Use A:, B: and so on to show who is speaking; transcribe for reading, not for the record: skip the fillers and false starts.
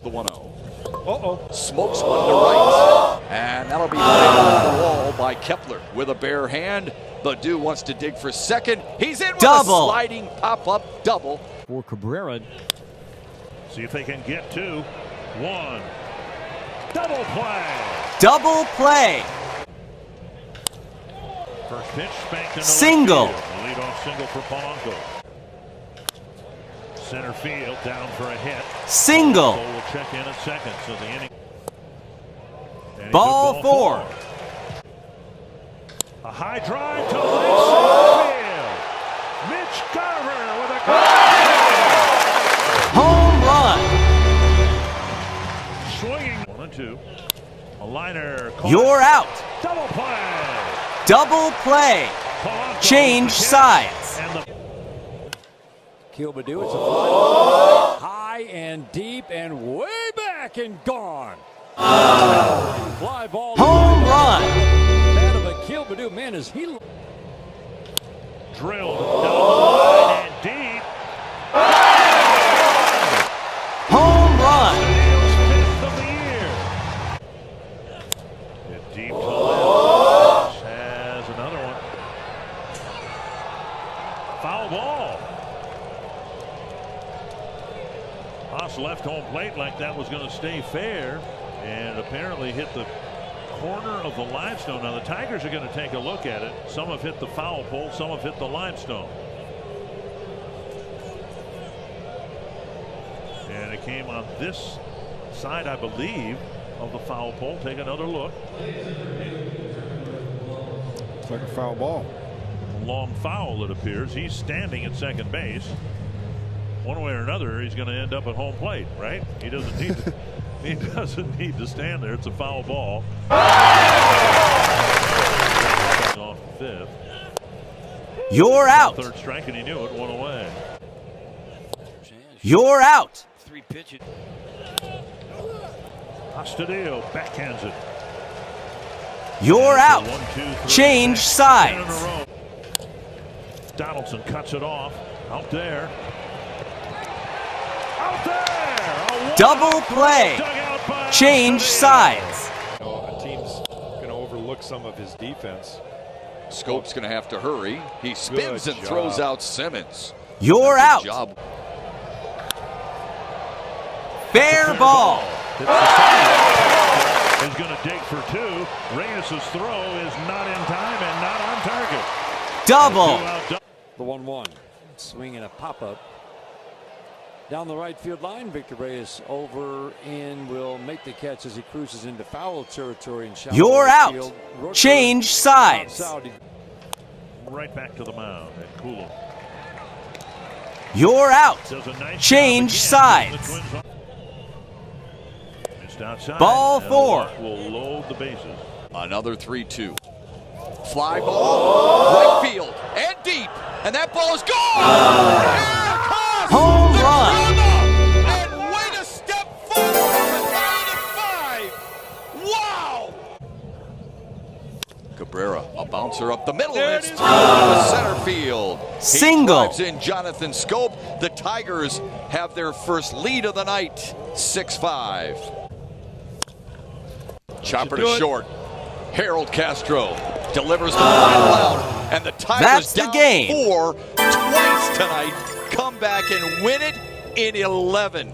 A: The 1-0.
B: Uh-oh.
A: Smokes one to right. And that'll be played off the wall by Kepler with a bare hand. Badu wants to dig for second. He's in with a sliding pop-up double.
B: For Cabrera.
C: See if they can get to one. Double play.
D: Double play.
C: First pitch spanked into
D: Single.
C: left field. The leadoff single for Polanco. Center field down for a hit.
D: Single.
C: Cole will check in at second, so the inning.
D: Ball four.
C: A high drive to left field. Mitch Garver with a
D: Home run.
C: swinging 1-2. A liner.
D: You're out.
C: Double play.
D: Double play.
C: Polanco
D: Change
C: with the catch.
D: sides.
C: And the
B: Badu, it's a fly ball. High and deep and way back and gone. Fly ball.
D: Home run.
B: That of Akil Badu, man, is he
C: drilled down the line and deep.
D: Home run.
C: Steals fifth of the year. Hit deep to left. Has another one. Foul ball. Haas left home plate like that was going to stay fair, and apparently hit the corner of the limestone. Now the Tigers are going to take a look at it. Some have hit the foul pole, some have hit the limestone. And it came on this side, I believe, of the foul pole. Take another look.
E: It's like a foul ball.
C: Long foul, it appears. He's standing at second base. One way or another, he's going to end up at home plate, right? He doesn't need to, he doesn't need to stand there. It's a foul ball. Off fifth.
D: You're out.
C: Third strike, and he knew it. One away.
D: You're out.
A: 3 pitches.
C: Astudillo backhands it.
D: You're
C: And
D: out.
C: it's a 1-2-3
D: Change
C: back.
D: sides.
C: 10 in a row. Donaldson cuts it off. Out there. Out there.
D: Double play. Change sides.
E: You know, a team's going to overlook some of his defense.
A: Scope's going to have to hurry. He spins
E: Good
A: and
E: job.
A: throws out Simmons.
D: You're
A: Good
D: out.
A: job.
D: Fair ball.
C: Is going to dig for two. Reyes' throw is not in time and not on target.
D: Double.
B: the 1-1? Swing and a pop-up. Down the right field line, Victor Reyes over and will make the catch as he cruises into foul territory and shallow
D: You're
B: right
D: out.
B: field. Rooker
D: Change sides.
B: pops out.
C: Right back to the mound at Coolum.
D: You're out.
C: Does a nice
D: Change
C: job again.
D: sides.
C: The Twins missed outside.
D: Ball
C: And
D: four.
C: Luck will load the bases.
A: Another 3-2. Fly ball, right field, and deep. And that ball is gone! Here comes
D: Home
A: the
D: run.
A: drama! And way to step forward with 9-5. Wow! Cabrera, a bouncer up the middle, and it's through to center field.
D: Single.
A: He drives in Jonathan Scope. The Tigers have their first lead of the night, 6-5. Chopper to short. Harold Castro delivers the final out, and the Tigers
D: That's the
A: down
D: game.
A: 4 twice tonight come back and win it in 11.